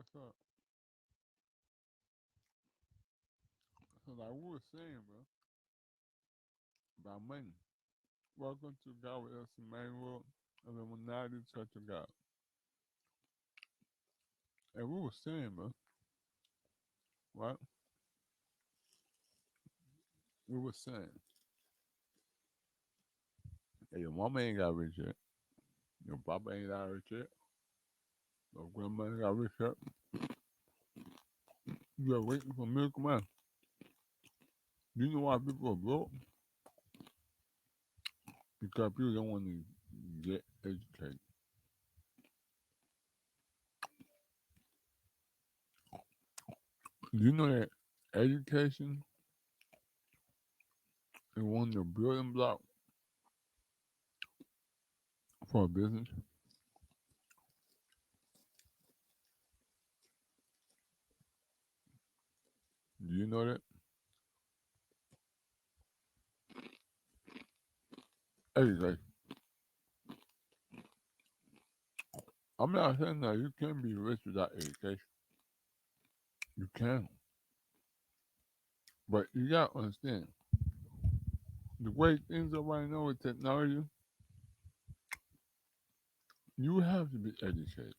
What's up? So like we were saying, bro, about money. Welcome to God with us, Emmanuel of the Illuminati Church of God. And we were saying, bro, right? We were saying, hey, your mama ain't got rich yet. Your papa ain't got rich yet. Your grandma ain't got rich yet. You are waiting for miracle man. You know why people are broke? Because people don't want to get educated. You know that education is one of the building blocks for a business. Do you know that? Education. I'm not saying that you can be rich without education. You can. But you gotta understand, the way things are right now with technology, you have to be educated.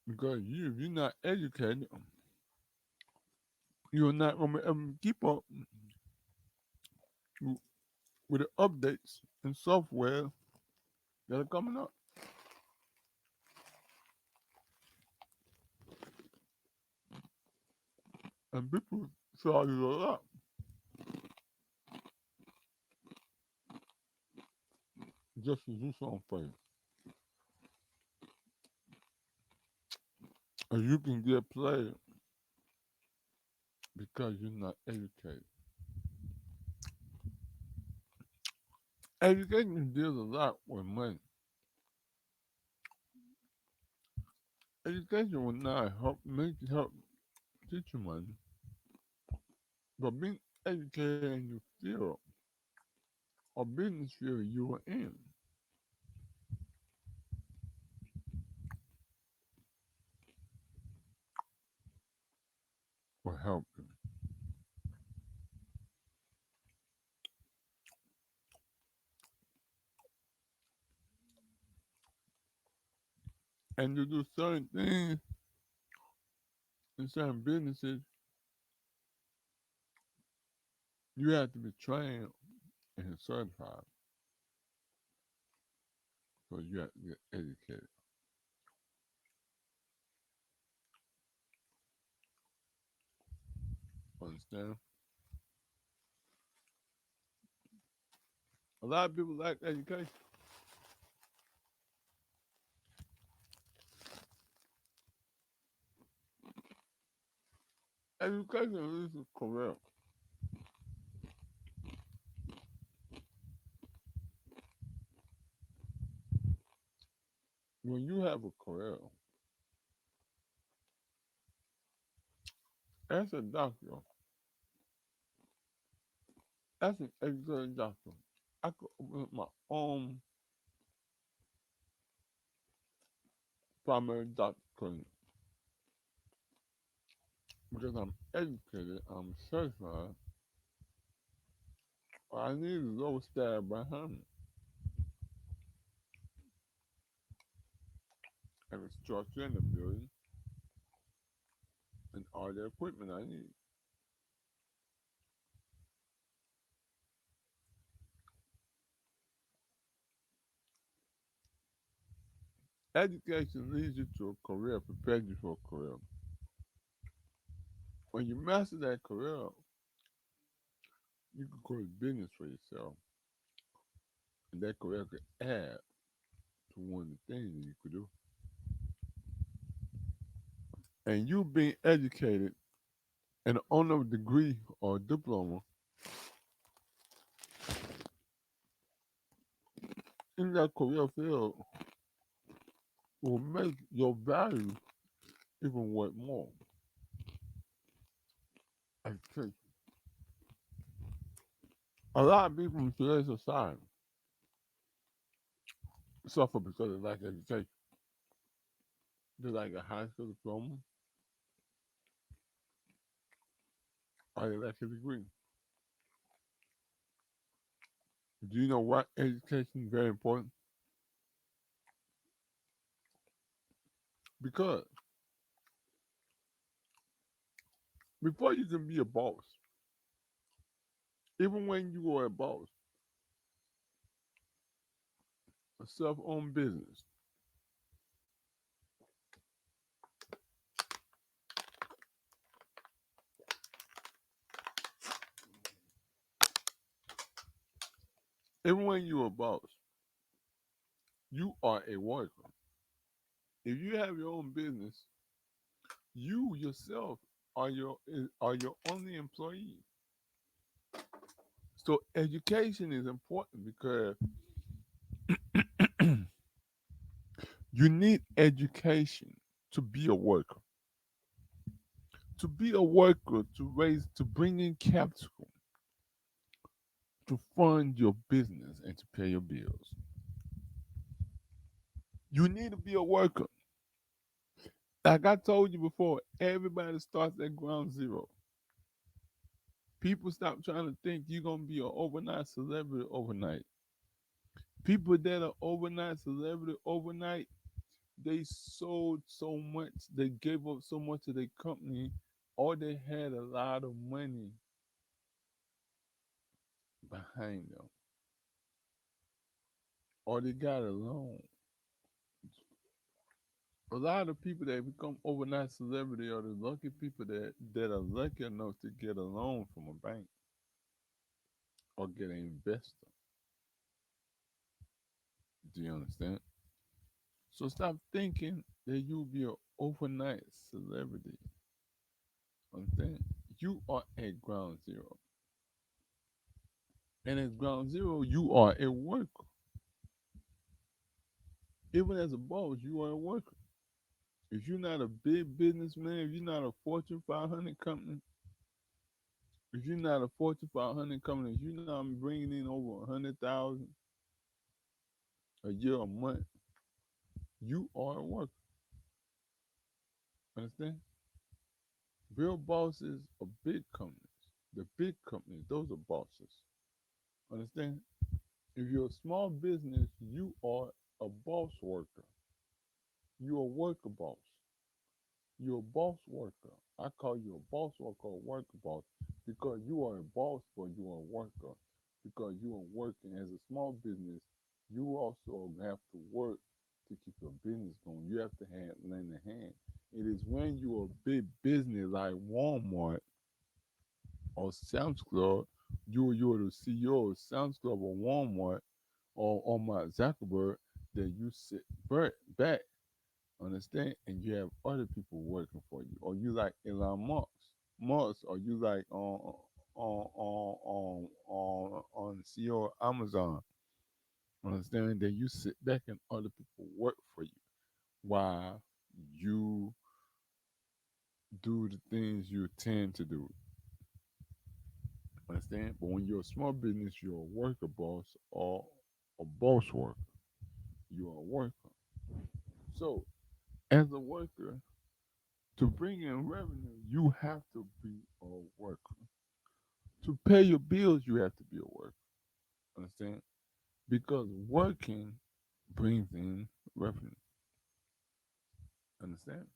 Because if you're not educated, you're not gonna be able to keep up with the updates and software that are coming up. And people charge you a lot just to do something for you. And you can get played because you're not educated. Education deals a lot with money. Education will not help teach you money, but being educated in your field or business field you are in will help you. And to do certain things in certain businesses, you have to be trained and certified. So you have to get educated. Understand? A lot of people lack education. Education is a career. When you have a career, as a doctor, as an educated doctor, I could open up my own primary doctor clinic because I'm educated, I'm certified. All I need is a little staff behind me and a structure in the building and all the equipment I need. Education leads you to a career, prepares you for a career. When you master that career, you can create business for yourself. And that career could add to one of the things that you could do. And you being educated and on a degree or diploma in that career field will make your value even worth more. Education. A lot of people in today's society suffer because of lack of education. They're like a high school diploma or they like a degree. Do you know why education is very important? Because before you can be a boss, even when you are a boss, a self-owned business, even when you're a boss, you are a worker. If you have your own business, you yourself are your only employee. So education is important because you need education to be a worker. To be a worker, to bring in capital, to fund your business and to pay your bills. You need to be a worker. Like I told you before, everybody starts at ground zero. People stop trying to think you're gonna be an overnight celebrity overnight. People that are overnight celebrity overnight, they sold so much, they gave up so much of their company, or they had a lot of money behind them, or they got a loan. A lot of people that become overnight celebrity are the lucky people that are lucky enough to get a loan from a bank or get an investor. Do you understand? So stop thinking that you'll be an overnight celebrity. Understand? You are at ground zero. And at ground zero, you are a worker. Even as a boss, you are a worker. If you're not a big businessman, if you're not a Fortune 500 company, if you're not a Fortune 500 company, if you're not bringing in over 100,000 a year, a month, you are a worker. Understand? Real bosses are big companies. The big companies, those are bosses. Understand? If you're a small business, you are a boss worker. You're a worker boss. You're a boss worker. I call you a boss worker or worker boss because you are a boss, but you are a worker. Because you are working as a small business, you also have to work to keep your business going. You have to have lend a hand. It is when you're a big business like Walmart or Sam's Club, you're the CEO of Sam's Club or Walmart or Mark Zuckerberg, that you sit back, understand, and you have other people working for you, or you like Elon Musk, or you like on the CEO of Amazon, understand that you sit back and other people work for you while you do the things you tend to do, understand. But when you're a small business, you're a worker boss or a boss worker. You're a worker. So as a worker, to bring in revenue, you have to be a worker. To pay your bills, you have to be a worker. Understand? Because working brings in revenue. Understand?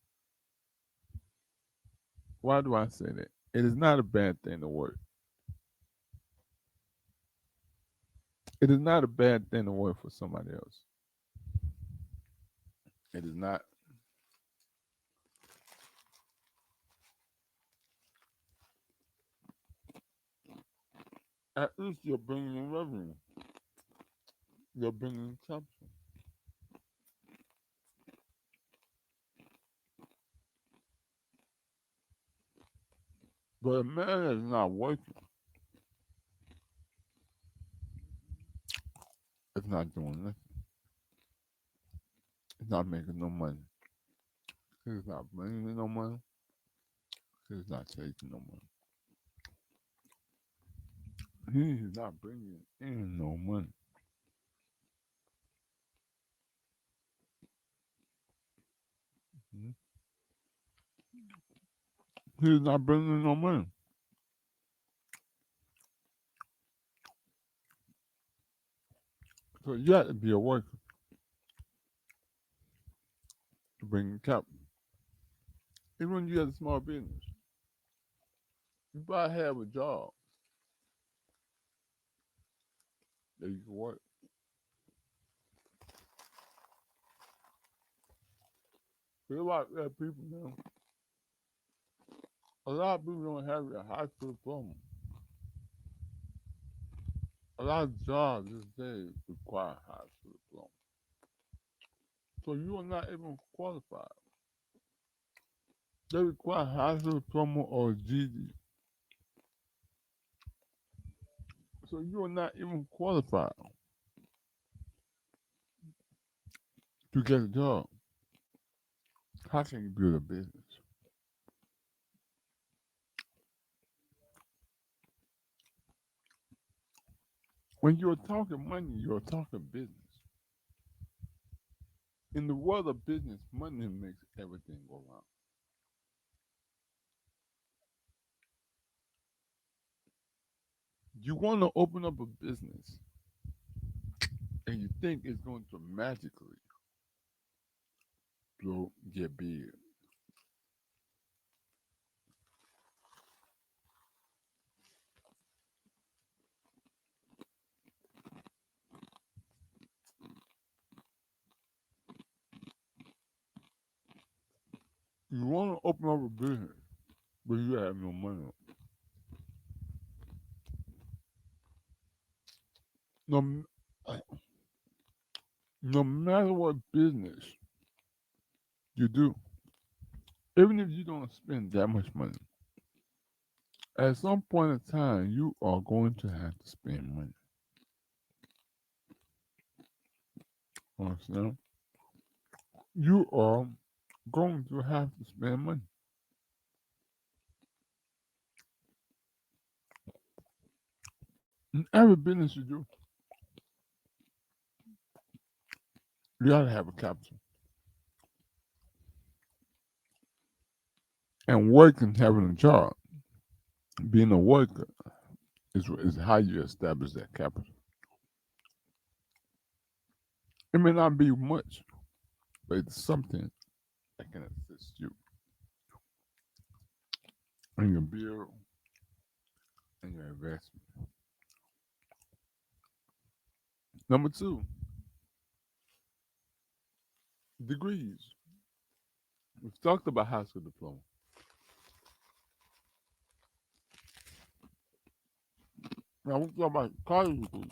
Why do I say that? It is not a bad thing to work. It is not a bad thing to work for somebody else. It is not. At least you're bringing in revenue. You're bringing in capital. But a man that's not working, it's not doing nothing. It's not making no money. It's not bringing in no money. It's not taking no money. He's not bringing in no money. He's not bringing in no money. So you have to be a worker to bring in capital. Even when you have a small business, you probably have a job that you can work. Feel like there are people now. A lot of people don't have a high school diploma. A lot of jobs these days require high school diploma. So you are not even qualified. They require high school diploma or GD. So you are not even qualified to get a job. How can you build a business? When you're talking money, you're talking business. In the world of business, money makes everything go round. You want to open up a business and you think it's going to magically get big. You want to open up a business, but you have no money. No, no matter what business you do, even if you don't spend that much money, at some point in time, you are going to have to spend money. Understand? You are going to have to spend money. In every business you do, you got to have a capital. And working, having a job, being a worker is how you establish that capital. It may not be much, but it's something that can assist you in your build and your investment. Number two, degrees. We've talked about high school diploma. Now we're talking about college degree.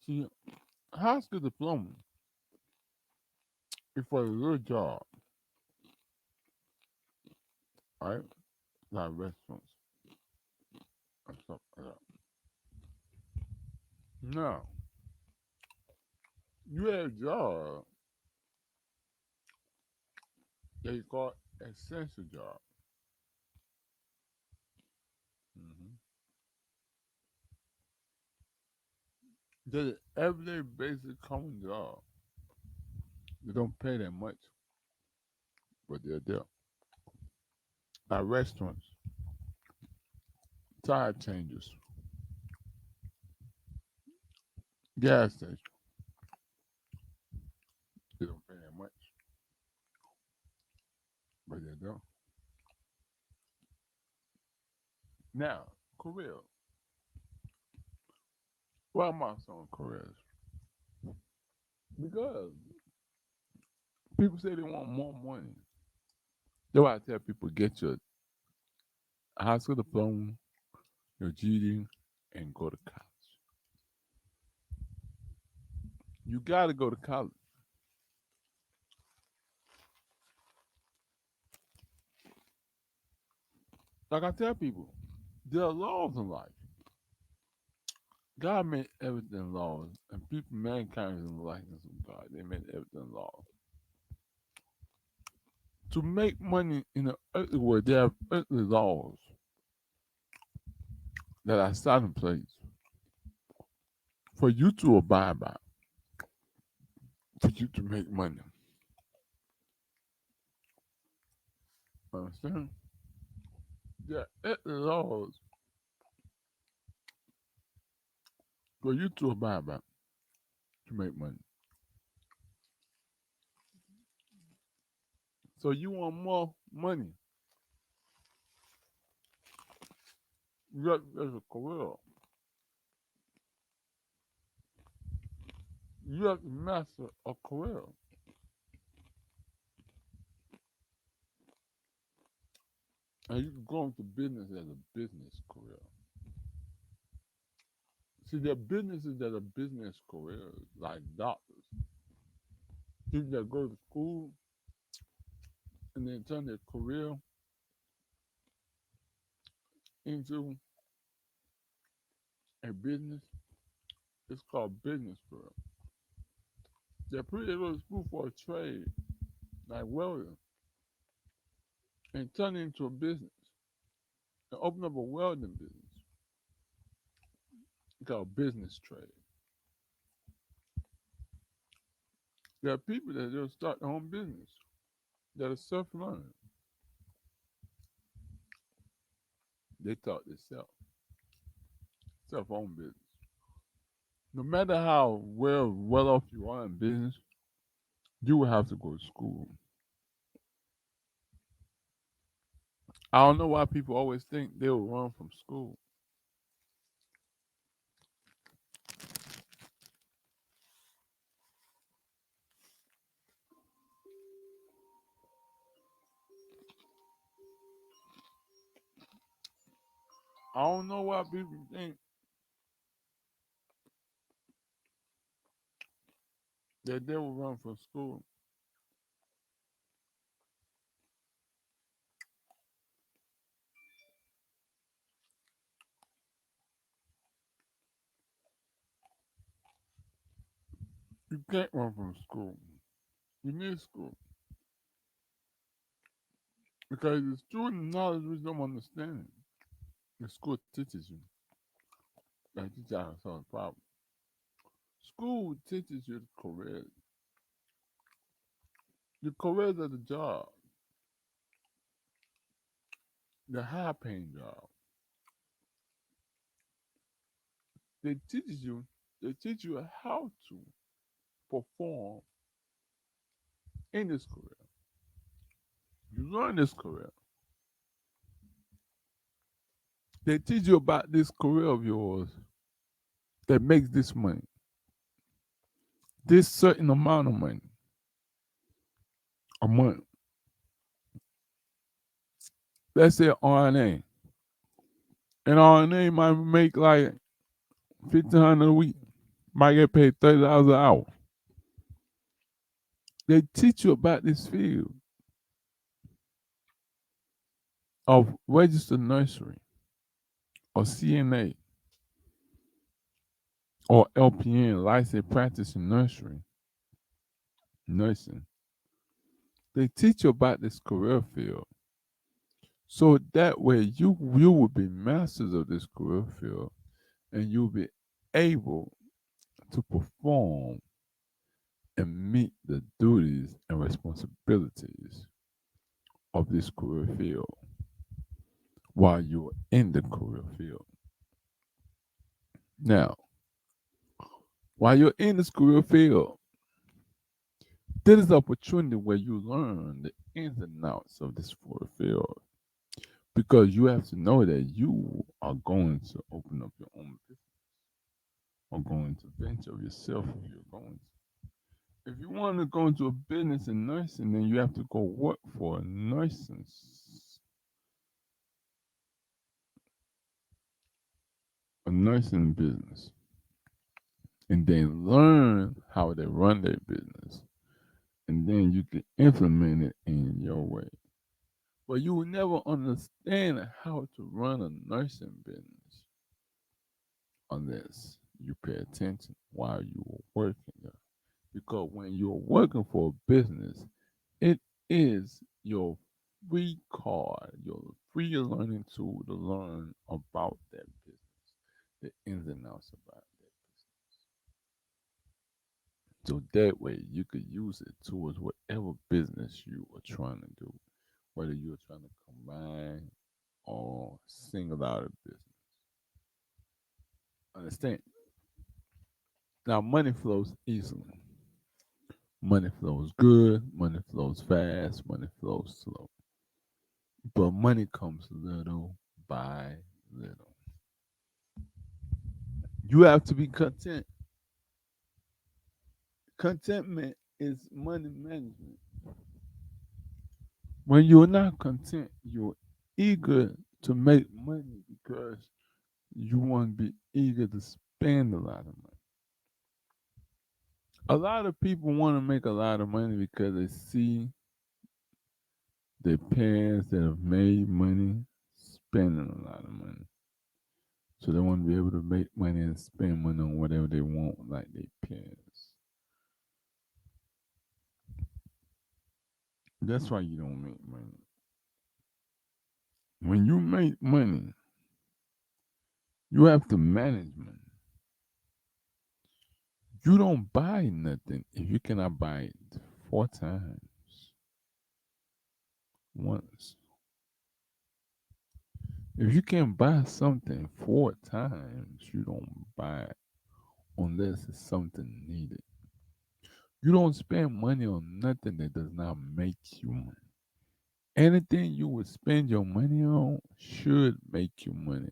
See, high school diploma is for a real job, right? Like restaurants and stuff like that. Now, you have a job that you call essential job. Mm-hmm. Just an everyday basic common job. They don't pay that much, but they're there. Like restaurants, tire changers, gas stations, they don't pay that much, but they're there. Now, career. Why am I saying careers? Because people say they want more money. That's why I tell people get your high school diploma, your GED, and go to college. You got to go to college. Like I tell people, there are laws in life. God made everything laws, and people, mankind is in the likeness of God. They made everything laws. To make money in the earthly world, there are earthly laws that are set in place for you to abide by, for you to make money. Understand? Yeah, it laws for you to abide by to make money. So you want more money. You got as a career. You have to master a career. And you can go into business as a business career. See, there are businesses that are business careers, like doctors. People that go to school and then turn their career into a business. It's called business career. They're pretty go to school for a trade, like welding, and turn it into a business. And open up a welding business called business trade. There are people that just start their own business that are self-learning. They taught themselves, self-owned business. No matter how well off you are in business, you will have to go to school. I don't know why people always think they will run from school. I don't know why people think that they will run from school. You can't run from school. You need school because the student knowledge wisdom understanding. The school teaches you. They teach you how to solve problems. School teaches you the career. The careers of the job, the high paying job. They teaches you. They teach you how to perform in this career. You learn this career. They teach you about this career of yours that makes this money, this certain amount of money a month. Let's say RNA. And RNA might make like 1,500 a week. Might get paid $30 an hour. They teach you about this field of registered nursery or CNA or LPN, licensed practicing nursery, nursing. They teach you about this career field. So that way you will be masters of this career field and you'll be able to perform and meet the duties and responsibilities of this career field while you're in the career field. Now, while you're in this career field, this is the opportunity where you learn the ins and outs of this career field because you have to know that you are going to open up your own business or going to venture yourself if you're going to. If you want to go into a business in nursing, then you have to go work for a nursing business, and then learn how they run their business, and then you can implement it in your way. But you will never understand how to run a nursing business unless you pay attention while you are working there. Because when you're working for a business, it is your free card, your free learning tool to learn about that business, the ins and outs about that business. So that way you could use it towards whatever business you are trying to do, whether you're trying to combine or single out a business. Understand? Now, money flows easily. Money flows good. Money flows fast. Money flows slow. But money comes little by little. You have to be content. Contentment is money management. When you're not content, you're eager to make money because you want to be eager to spend a lot of money. A lot of people want to make a lot of money because they see their parents that have made money spending a lot of money. So they want to be able to make money and spend money on whatever they want, like their parents. That's why you don't make money. When you make money, you have to manage money. You don't buy nothing if you cannot buy it four times once. If you can buy something four times, you don't buy it unless it's something needed. You don't spend money on nothing that does not make you money. Anything you would spend your money on should make you money,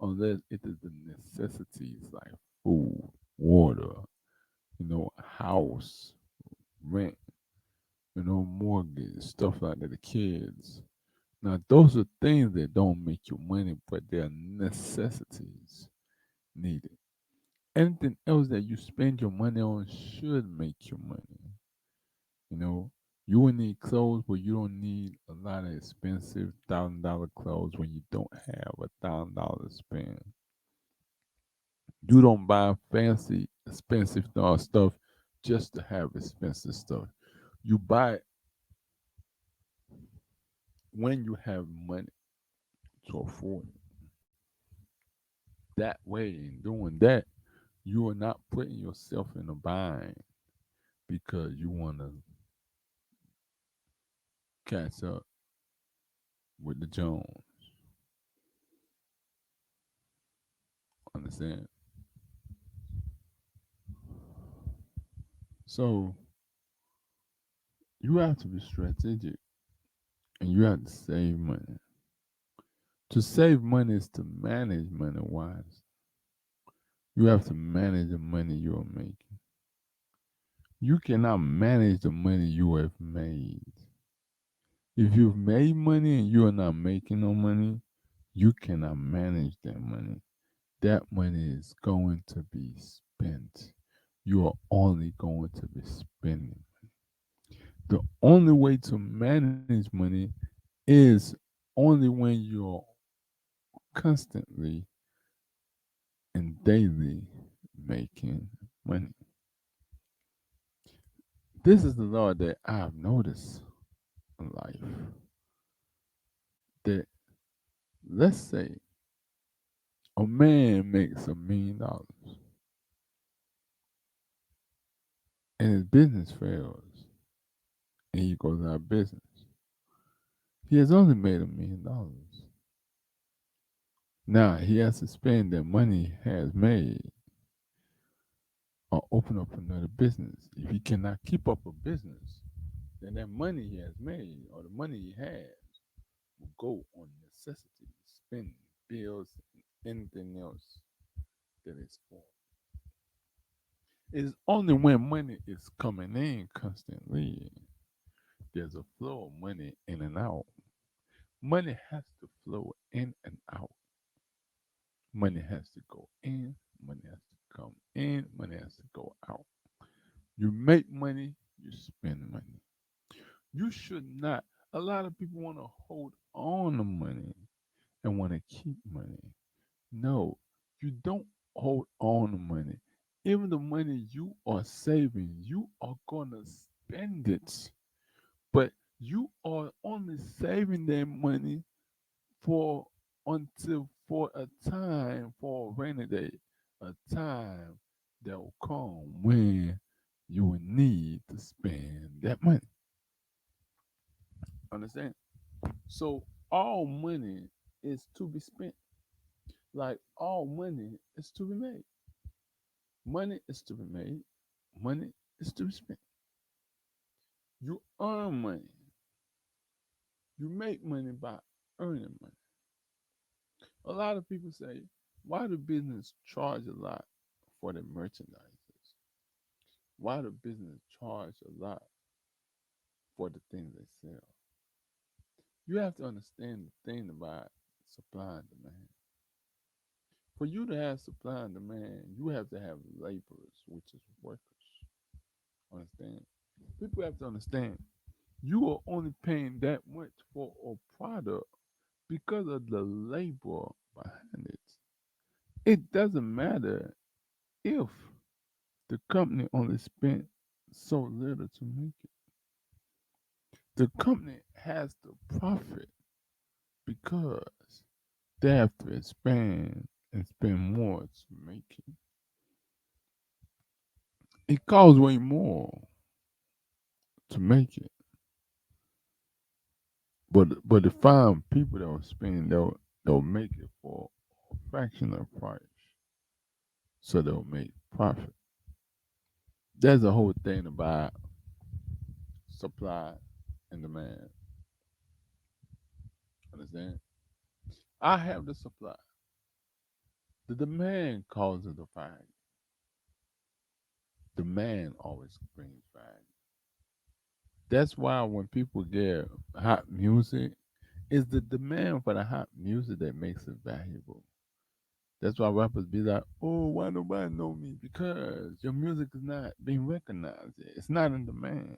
unless it is the necessities like food, water, house, rent, mortgage, stuff like that, the kids. Now, those are things that don't make you money, but they're necessities needed. Anything else that you spend your money on should make you money. You know, you will need clothes, but you don't need a lot of expensive $1,000 clothes when you don't have $1,000 to spend. You don't buy fancy, expensive stuff just to have expensive stuff. You buy it when you have money to afford it. That way, in doing that, you are not putting yourself in a bind because you want to catch up with the Jones. Understand? So you have to be strategic and you have to save money. To save money is to manage money wise. You have to manage the money you are making. You cannot manage the money you have made. If you've made money and you are not making no money, you cannot manage that money. That money is going to be spent. You are only going to be spending. The only way to manage money is only when you're constantly and daily making money. This is the law that I've noticed in life. That let's say a man makes $1 million and his business fails and he goes out of business. He has only made $1 million. Now he has to spend that money he has made or open up another business. If he cannot keep up a business, then that money he has made or the money he has will go on necessities, spending, bills, and anything else that is for. It's only when money is coming in constantly, there's a flow of money in and out. Money has to flow in and out. Money has to go in, money has to come in, money has to go out. You make money, you spend money. You should not. A lot of people want to hold on to money and want to keep money. No, you don't hold on to money. Even the money you are saving, you are going to spend it. But you are only saving that money for until for a time, for a rainy day, a time that will come when you will need to spend that money. Understand? So all money is to be spent. Like all money is to be made. Money is to be made. Money is to be spent. You earn money. You make money by earning money. A lot of people say, why do business charge a lot for the merchandises? Why do business charge a lot for the things they sell? You have to understand the thing about supply and demand. For you to have supply and demand, you have to have laborers, which is workers. Understand? People have to understand you are only paying that much for a product because of the labor behind it. It doesn't matter if the company only spent so little to make it. The company has to profit because they have to expand and spend more to make it. It costs way more to make it. But the find people that will spend they'll make it for a fraction of the price. So they'll make profit. There's a whole thing about supply and demand. Understand? I have the supply. The demand causes the value. Demand always brings value. That's why when people get hot music, it's the demand for the hot music that makes it valuable. That's why rappers be like, "Oh, why nobody know me?" Because your music is not being recognized. It's not in demand.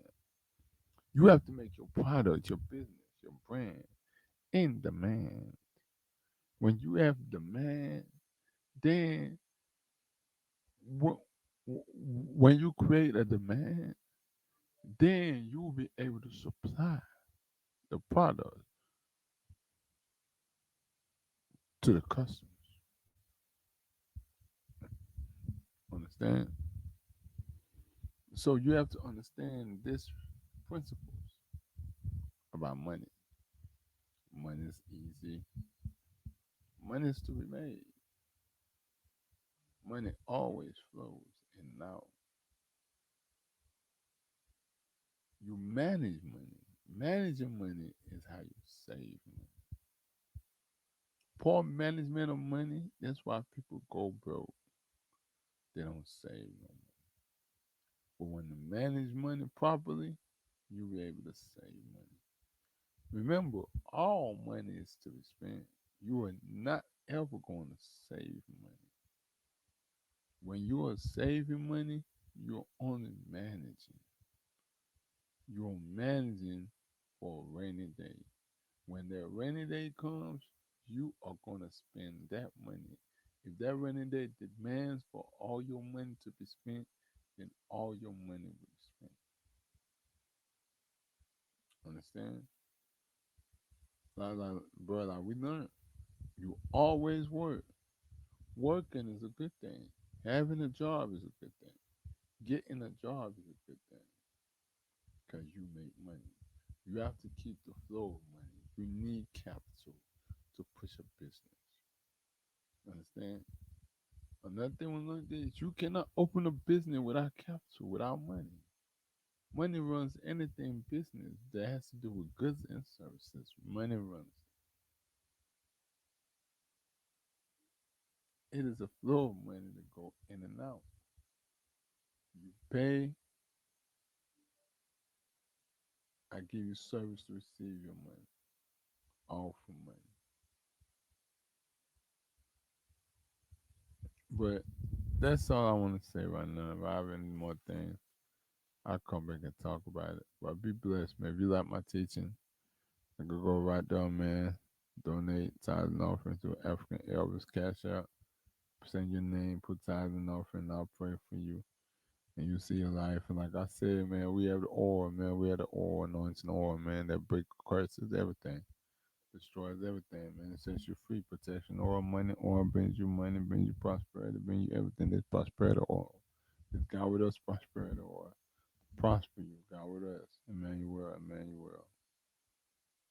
You have to make your product, your business, your brand in demand. When you have demand, then wh- when you create a demand, then you will be able to supply the product to the customers. Understand? So you have to understand this principles about money. Money is easy. Money is to be made. Money always flows in and out. You manage money. Managing money is how you save money. Poor management of money, that's why people go broke. They don't save no more. But when you manage money properly, you'll be able to save money. Remember, all money is to be spent. You are not ever going to save money. When you are saving money, you're only managing. You're managing for a rainy day. When that rainy day comes, you are going to spend that money. If that rainy day demands for all your money to be spent, then all your money will be spent. Understand? Bro, like we learned, you always work. Working is a good thing. Having a job is a good thing. Getting a job is a good thing because you make money. You have to keep the flow of money. You need capital to push a business. Understand? Another thing we learned is you cannot open a business without capital, without money. Money runs anything business that has to do with goods and services. Money runs. It is a flow of money to go in and out. You pay, I give you service to receive your money. All for money. But that's all I want to say right now. If I have any more things, I'll come back and talk about it. But be blessed, man. If you like my teaching, I could go right down, man. Donate tithes and offering to African Elvis Cash Out. Send your name, put tithes and offering, and I'll pray for you. And you see your life. And like I said, man, we have the oil, man. We have the oil, anointing oil, man. That break curses everything. Destroys everything, man. It sets you free. Protection, oil brings you money, brings you prosperity, brings you everything that's prosperity oil. It's God with us, prosperity oil. Prosper you, God with